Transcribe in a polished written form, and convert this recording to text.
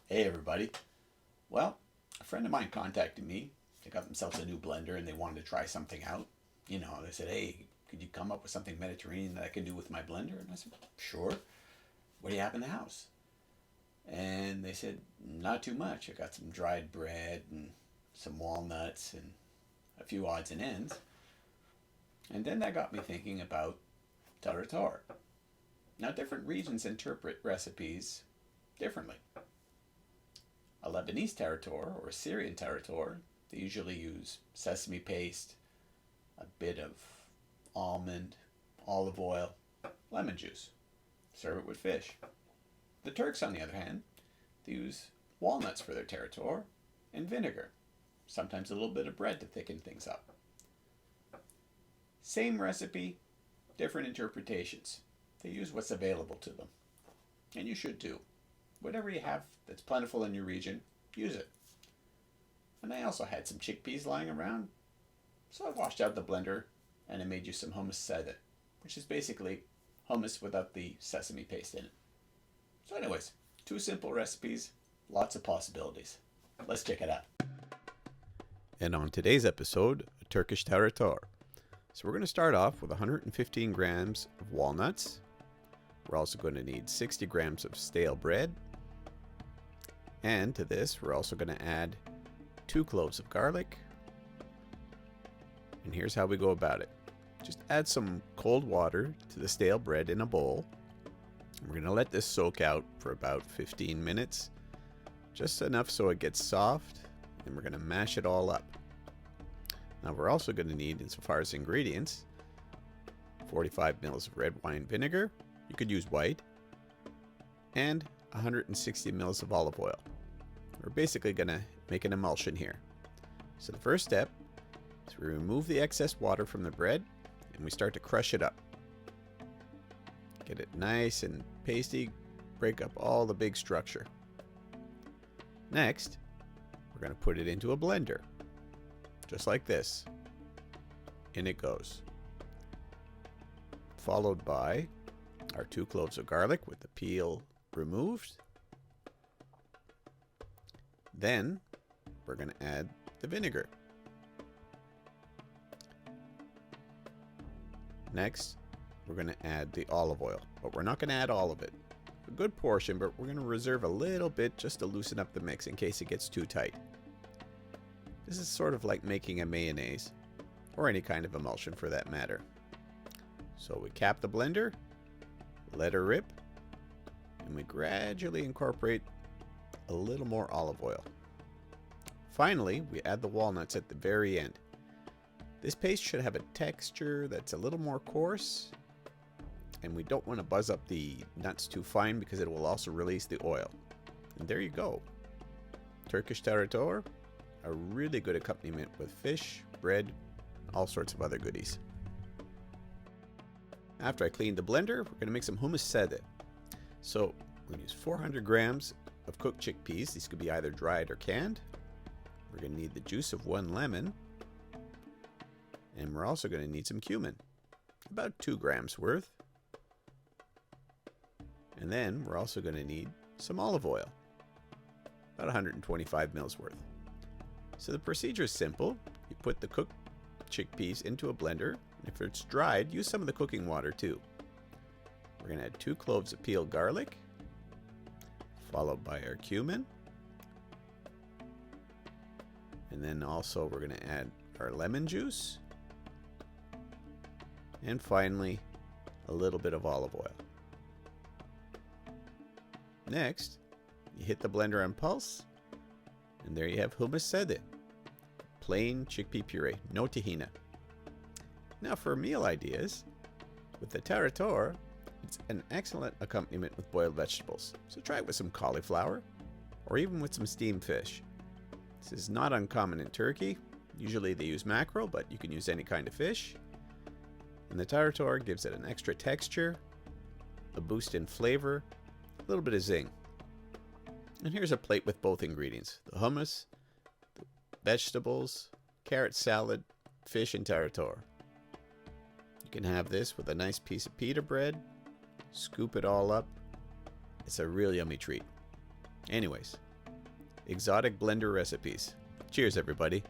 Hey everybody. Well, a friend of mine contacted me. They got themselves a new blender and they wanted to try something out. They said, "Hey, could you come up with something Mediterranean that I can do with my blender?" And I said, "Sure. What do you have in the house?" And they said, "Not too much. I got some dried bread and some walnuts and a few odds and ends." And then that got me thinking about Tarrator. Now, different regions interpret recipes differently. A Lebanese Tarrator or a Syrian Tarrator, they usually use sesame paste, a bit of almond, olive oil, lemon juice. Serve it with fish. The Turks, on the other hand, they use walnuts for their Tarrator and vinegar, sometimes a little bit of bread to thicken things up. Same recipe, different interpretations. They use what's available to them. And you should too. Whatever you have that's plentiful in your region, use it. And I also had some chickpeas lying around, so I washed out the blender and I made you some hummus sada, which is basically hummus without the sesame paste in it. So anyways, two simple recipes, lots of possibilities. Let's check it out. And on today's episode, a Turkish Tarrator. So we're going to start off with 115 grams of walnuts. We're also going to need 60 grams of stale bread. And to this, we're also going to add 2 cloves of garlic. And here's how we go about it. Just add some cold water to the stale bread in a bowl. We're going to let this soak out for about 15 minutes. Just enough so it gets soft. And we're going to mash it all up. Now we're also going to need, insofar as ingredients, 45 mils of red wine vinegar. You could use white. And 160 mils of olive oil. We're basically going to make an emulsion here. So the first step is we remove the excess water from the bread and we start to crush it up. Get it nice and pasty, break up all the big structure. Next, we're going to put it into a blender, just like this. In it goes. Followed by our 2 cloves of garlic with the peel removed. Then we're going to add the vinegar. Next, we're going to add the olive oil, but we're not going to add all of it. A good portion, but we're going to reserve a little bit just to loosen up the mix in case it gets too tight. This is sort of like making a mayonnaise, or any kind of emulsion for that matter. So we cap the blender, let her rip, and we gradually incorporate a little more olive oil. Finally, we add the walnuts at the very end. This paste should have a texture that's a little more coarse, and we don't want to buzz up the nuts too fine because it will also release the oil. And there you go. Turkish Tarrator, a really good accompaniment with fish, bread, all sorts of other goodies. After I cleaned the blender, we're going to make some hummus sada. So we're going to use 400 grams of cooked chickpeas. These could be either dried or canned. We're going to need the juice of 1 lemon. And we're also going to need some cumin, about 2 grams worth. And then we're also going to need some olive oil, about 125 mils worth. So the procedure is simple. You put the cooked chickpeas into a blender. And if it's dried, use some of the cooking water too. We're going to add 2 cloves of peeled garlic, followed by our cumin. And then also we're going to add our lemon juice. And finally, a little bit of olive oil. Next, you hit the blender on pulse, and there you have hummus sada. Plain chickpea puree, no tahina. Now for meal ideas, with the Tarrator, it's an excellent accompaniment with boiled vegetables. So try it with some cauliflower, or even with some steamed fish. This is not uncommon in Turkey. Usually they use mackerel, but you can use any kind of fish. And the Tarrator gives it an extra texture, a boost in flavor, a little bit of zing. And here's a plate with both ingredients: the hummus, the vegetables, carrot salad, fish, and Tarrator. You can have this with a nice piece of pita bread, scoop it all up. It's a real yummy treat. Anyways, exotic blender recipes. Cheers, everybody.